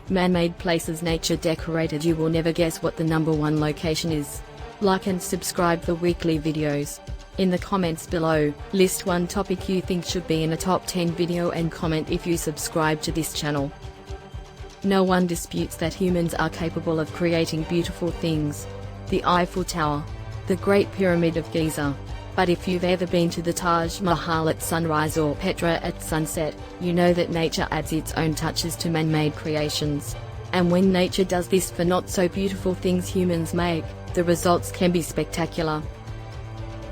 Man-made places nature decorated. You will never guess what the #1 location is. Like and subscribe for weekly videos. In the comments below, list one topic you think should be in a top 10 video and comment if you subscribe to this channel. No one disputes that humans are capable of creating beautiful things. The Eiffel Tower, the Great Pyramid of Giza. But if you've ever been to the Taj Mahal at sunrise or Petra at sunset, you know that nature adds its own touches to man-made creations. And when nature does this for not so beautiful things humans make, the results can be spectacular.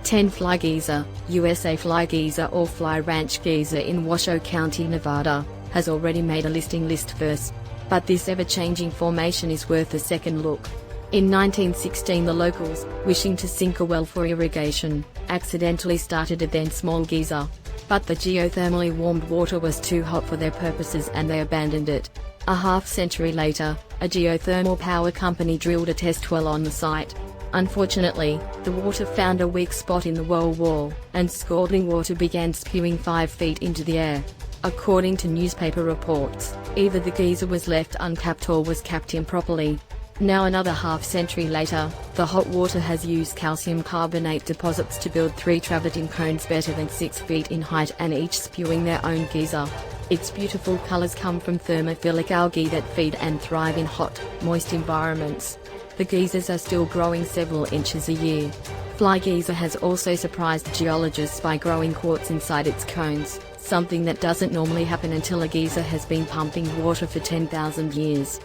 10. Fly Geyser, USA. Fly Geyser or Fly Ranch Geyser in Washoe County, Nevada, has already made a listing list first. But this ever-changing formation is worth a second look. In 1916 the locals, wishing to sink a well for irrigation, accidentally started a then small geyser. But the geothermally warmed water was too hot for their purposes and they abandoned it. A half-century later, a geothermal power company drilled a test well on the site. Unfortunately, the water found a weak spot in the well wall, and scalding water began spewing 5 feet into the air. According to newspaper reports, either the geyser was left uncapped or was capped improperly. Now another half-century later, the hot water has used calcium carbonate deposits to build 3 travertine cones better than 6 feet in height and each spewing their own geyser. Its beautiful colors come from thermophilic algae that feed and thrive in hot, moist environments. The geysers are still growing several inches a year. Fly Geyser has also surprised geologists by growing quartz inside its cones, something that doesn't normally happen until a geyser has been pumping water for 10,000 years.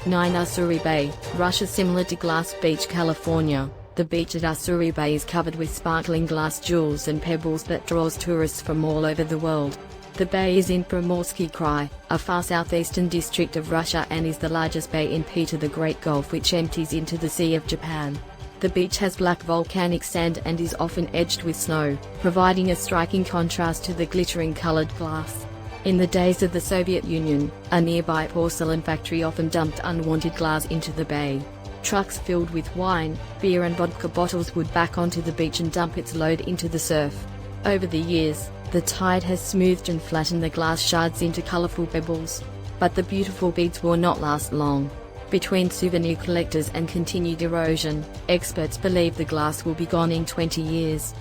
9. Ussuri Bay, Russia. Similar to Glass Beach, California, the beach at Ussuri Bay is covered with sparkling glass jewels and pebbles that draws tourists from all over the world. The bay is in Primorsky Krai, a far southeastern district of Russia, and is the largest bay in Petra, the Great Gulf which empties into the Sea of Japan. The beach has black volcanic sand and is often edged with snow, providing a striking contrast to the glittering colored glass. In the days of the Soviet Union, a nearby porcelain factory often dumped unwanted glass into the bay. Trucks filled with wine, beer and vodka bottles would back onto the beach and dump its load into the surf. Over the years, the tide has smoothed and flattened the glass shards into colorful pebbles. But the beautiful beads will not last long. Between souvenir collectors and continued erosion, experts believe the glass will be gone in 20 years.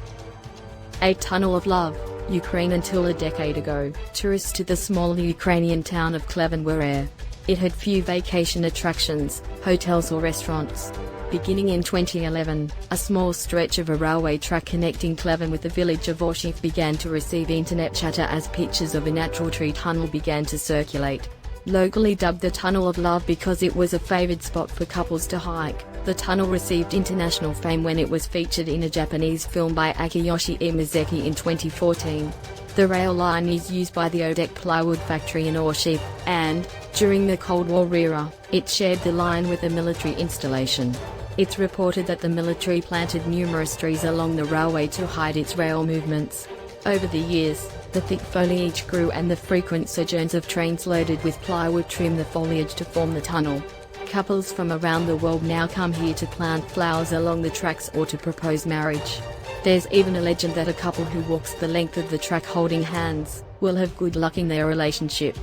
8. Tunnel of Love, Ukraine. Until a decade ago, tourists to the small Ukrainian town of Kleven were rare. It had few vacation attractions, hotels or restaurants. Beginning in 2011, a small stretch of a railway track connecting Kleven with the village of Orshiv began to receive internet chatter as pictures of a natural tree tunnel began to circulate. Locally dubbed the Tunnel of Love because it was a favored spot for couples to hike, the tunnel received international fame when it was featured in a Japanese film by Akiyoshi Imazeki in 2014. The rail line is used by the Odek plywood factory in Orshiv, and, during the Cold War era, it shared the line with a military installation. It's reported that the military planted numerous trees along the railway to hide its rail movements. Over the years, the thick foliage grew and the frequent sojourns of trains loaded with plywood trimmed the foliage to form the tunnel. Couples from around the world now come here to plant flowers along the tracks or to propose marriage. There's even a legend that a couple who walks the length of the track holding hands will have good luck in their relationship.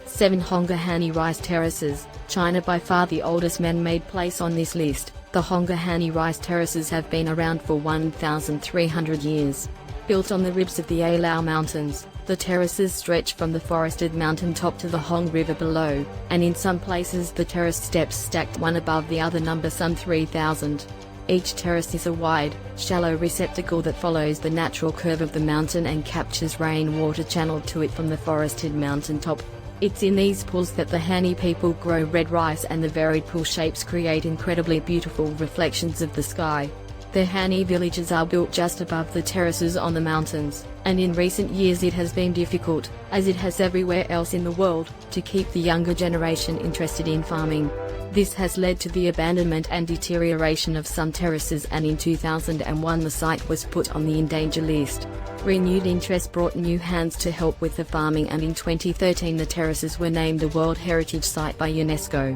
7. Honga Hani Rice Terraces, China. By far the oldest man-made place on this list, the Honga Hani Rice Terraces have been around for 1,300 years. Built on the ribs of the Alao Mountains, the terraces stretch from the forested mountaintop to the Hong River below, and in some places the terrace steps stacked one above the other number some 3,000. Each terrace is a wide, shallow receptacle that follows the natural curve of the mountain and captures rainwater channeled to it from the forested mountaintop. It's in these pools that the Hani people grow red rice, and the varied pool shapes create incredibly beautiful reflections of the sky. The Hani villages are built just above the terraces on the mountains, and in recent years it has been difficult, as it has everywhere else in the world, to keep the younger generation interested in farming. This has led to the abandonment and deterioration of some terraces, and in 2001 the site was put on the endangered list. Renewed interest brought new hands to help with the farming, and in 2013 the terraces were named a World Heritage Site by UNESCO.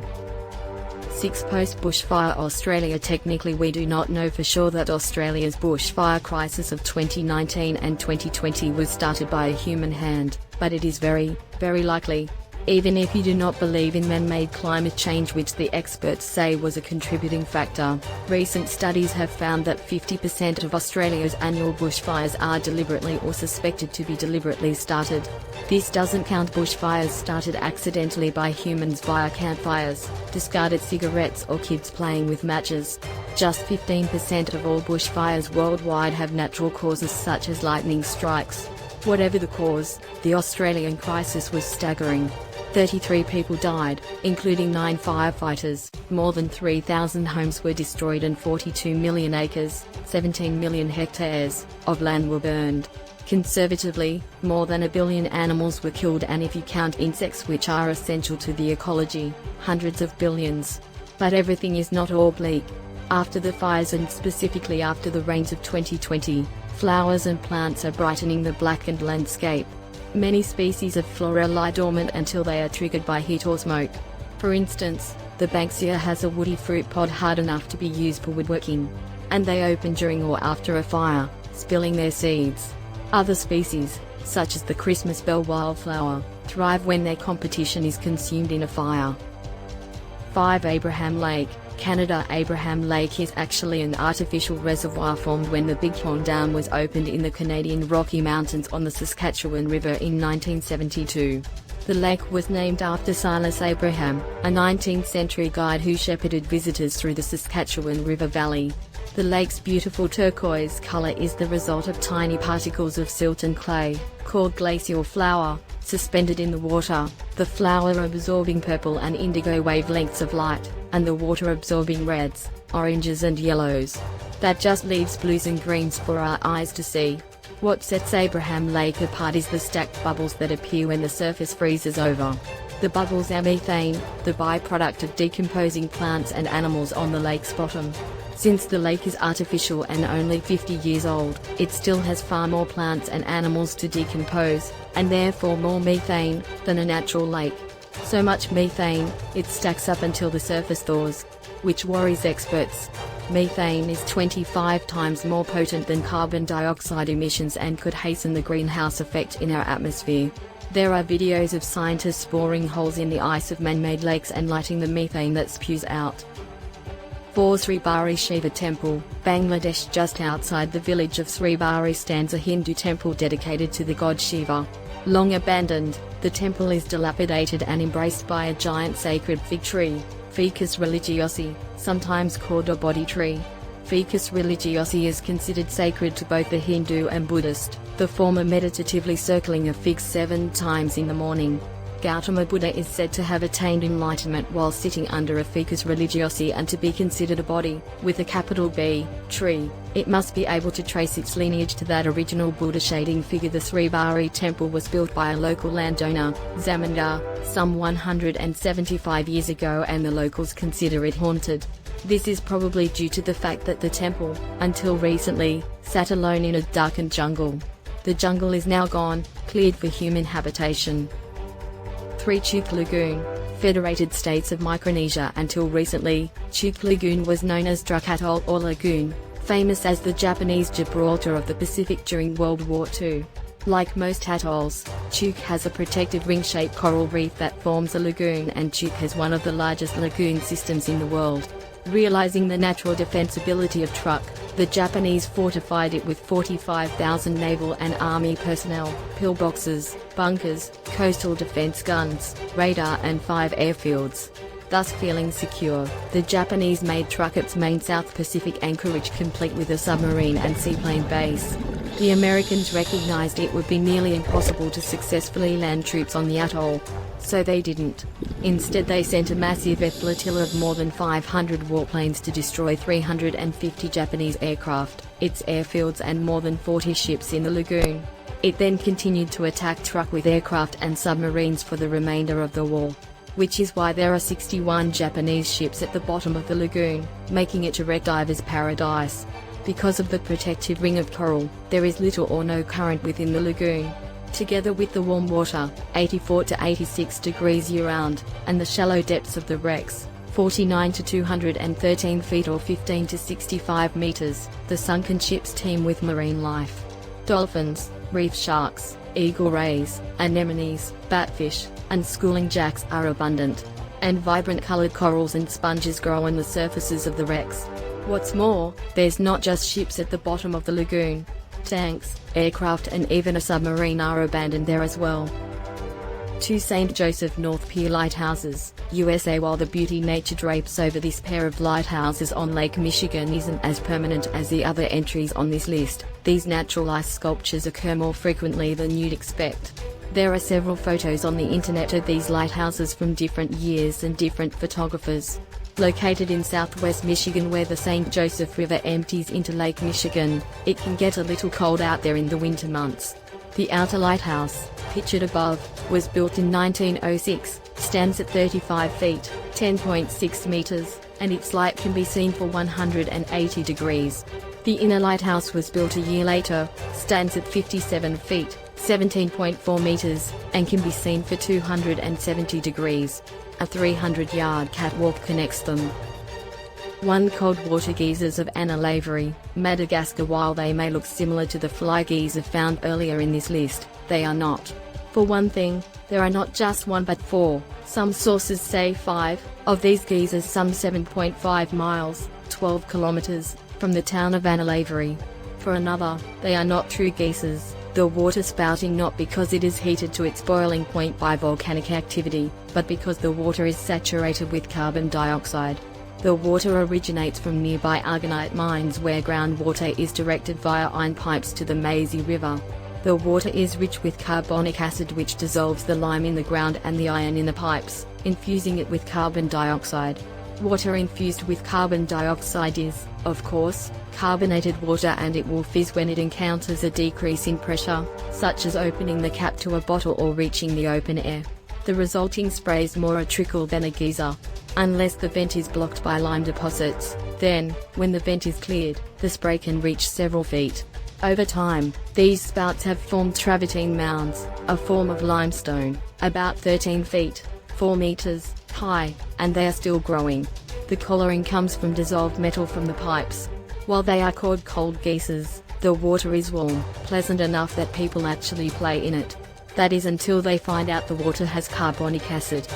6. Post-bushfire Australia. Technically we do not know for sure that Australia's bushfire crisis of 2019 and 2020 was started by a human hand, but it is very, very likely. Even if you do not believe in man-made climate change, which the experts say was a contributing factor, recent studies have found that 50% of Australia's annual bushfires are deliberately or suspected to be deliberately started. This doesn't count bushfires started accidentally by humans via campfires, discarded cigarettes or kids playing with matches. Just 15% of all bushfires worldwide have natural causes such as lightning strikes. Whatever the cause, the Australian crisis was staggering. 33 people died, including 9 firefighters, more than 3,000 homes were destroyed and 42 million acres, 17 million hectares, of land were burned. Conservatively, more than 1 billion animals were killed, and if you count insects, which are essential to the ecology, hundreds of billions. But everything is not all bleak. After the fires, and specifically after the rains of 2020, flowers and plants are brightening the blackened landscape. Many species of flora lie dormant until they are triggered by heat or smoke. For instance, the banksia has a woody fruit pod hard enough to be used for woodworking, and they open during or after a fire, spilling their seeds. Other species, such as the Christmas bell wildflower, thrive when their competition is consumed in a fire. 5. Abraham Lake, Canada. Abraham Lake is actually an artificial reservoir formed when the Bighorn Dam was opened in the Canadian Rocky Mountains on the Saskatchewan River in 1972. The lake was named after Silas Abraham, a 19th-century guide who shepherded visitors through the Saskatchewan River Valley. The lake's beautiful turquoise color is the result of tiny particles of silt and clay, called glacial flour, suspended in the water, the flour absorbing purple and indigo wavelengths of light, and the water absorbing reds, oranges and yellows. That just leaves blues and greens for our eyes to see. What sets Abraham Lake apart is the stacked bubbles that appear when the surface freezes over. The bubbles are methane, the byproduct of decomposing plants and animals on the lake's bottom. Since the lake is artificial and only 50 years old, it still has far more plants and animals to decompose, and therefore more methane, than a natural lake. So much methane, it stacks up until the surface thaws, which worries experts. Methane is 25 times more potent than carbon dioxide emissions and could hasten the greenhouse effect in our atmosphere. There are videos of scientists boring holes in the ice of man-made lakes and lighting the methane that spews out. 4. Sribari Shiva Temple, Bangladesh. Just outside the village of Sribari stands a Hindu temple dedicated to the god Shiva. Long abandoned, the temple is dilapidated and embraced by a giant sacred fig tree, Ficus religiosi, sometimes called a Bodhi tree. Ficus religiosi is considered sacred to both the Hindu and Buddhist, the former meditatively circling a fig 7 times in the morning. Gautama Buddha is said to have attained enlightenment while sitting under a Ficus religiosi and to be considered a Bodhi, with a capital B, tree. It must be able to trace its lineage to that original Buddha shading figure. The Sribari temple was built by a local landowner, Zamindar, some 175 years ago, and the locals consider it haunted. This is probably due to the fact that the temple, until recently, sat alone in a darkened jungle. The jungle is now gone, cleared for human habitation. 3. Chuuk Lagoon, Federated States of Micronesia. Until recently, Chuuk Lagoon was known as Druk Atoll or Lagoon, famous as the Japanese Gibraltar of the Pacific during World War II. Like most atolls, Chuuk has a protected ring-shaped coral reef that forms a lagoon, and Chuuk has one of the largest lagoon systems in the world. Realizing the natural defensibility of Truk, the Japanese fortified it with 45,000 naval and army personnel, pillboxes, bunkers, coastal defense guns, radar and 5 airfields. Thus feeling secure, the Japanese made Truk its main South Pacific anchorage, complete with a submarine and seaplane base. The Americans recognized it would be nearly impossible to successfully land troops on the atoll, so they didn't. Instead, they sent a massive flotilla of more than 500 warplanes to destroy 350 Japanese aircraft, its airfields and more than 40 ships in the lagoon. It then continued to attack Truk with aircraft and submarines for the remainder of the war, which is why there are 61 Japanese ships at the bottom of the lagoon, making it a wreck diver's paradise. Because of the protective ring of coral, there is little or no current within the lagoon. Together with the warm water, 84 to 86 degrees year-round, and the shallow depths of the wrecks, 49 to 213 feet or 15 to 65 meters, the sunken ships teem with marine life. Dolphins, reef sharks, Eagle rays, anemones, batfish, and schooling jacks are abundant. And vibrant colored corals and sponges grow on the surfaces of the wrecks. What's more, there's not just ships at the bottom of the lagoon. Tanks, aircraft and even a submarine are abandoned there as well. 2 St. Joseph North Pier Lighthouses, USA. While the beauty nature drapes over this pair of lighthouses on Lake Michigan isn't as permanent as the other entries on this list, these natural ice sculptures occur more frequently than you'd expect. There are several photos on the internet of these lighthouses from different years and different photographers. Located in southwest Michigan where the St. Joseph River empties into Lake Michigan, it can get a little cold out there in the winter months. The outer lighthouse, pictured above, was built in 1906, stands at 35 feet, 10.6 meters, and its light can be seen for 180 degrees. The inner lighthouse was built a year later, stands at 57 feet, 17.4 meters, and can be seen for 270 degrees. A 300-yard catwalk connects them. 1 Cold water geysers of Anna Lavery, Madagascar. While they may look similar to the fly geyser found earlier in this list, they are not. For one thing, there are not just 1 but 4, some sources say 5, of these geysers some 7.5 miles, 12 kilometers, from the town of Anna Lavery. For another, they are not true geysers, the water spouting not because it is heated to its boiling point by volcanic activity, but because the water is saturated with carbon dioxide. The water originates from nearby aragonite mines where groundwater is directed via iron pipes to the Maisie River. The water is rich with carbonic acid which dissolves the lime in the ground and the iron in the pipes, infusing it with carbon dioxide. Water infused with carbon dioxide is, of course, carbonated water, and it will fizz when it encounters a decrease in pressure, such as opening the cap to a bottle or reaching the open air. The resulting spray is more a trickle than a geyser. Unless the vent is blocked by lime deposits, then, when the vent is cleared, the spray can reach several feet. Over time, these spouts have formed travertine mounds, a form of limestone, about 13 feet, 4 meters, high, and they are still growing. The coloring comes from dissolved metal from the pipes. While they are called cold geysers, the water is warm, pleasant enough that people actually play in it. That is until they find out the water has carbonic acid.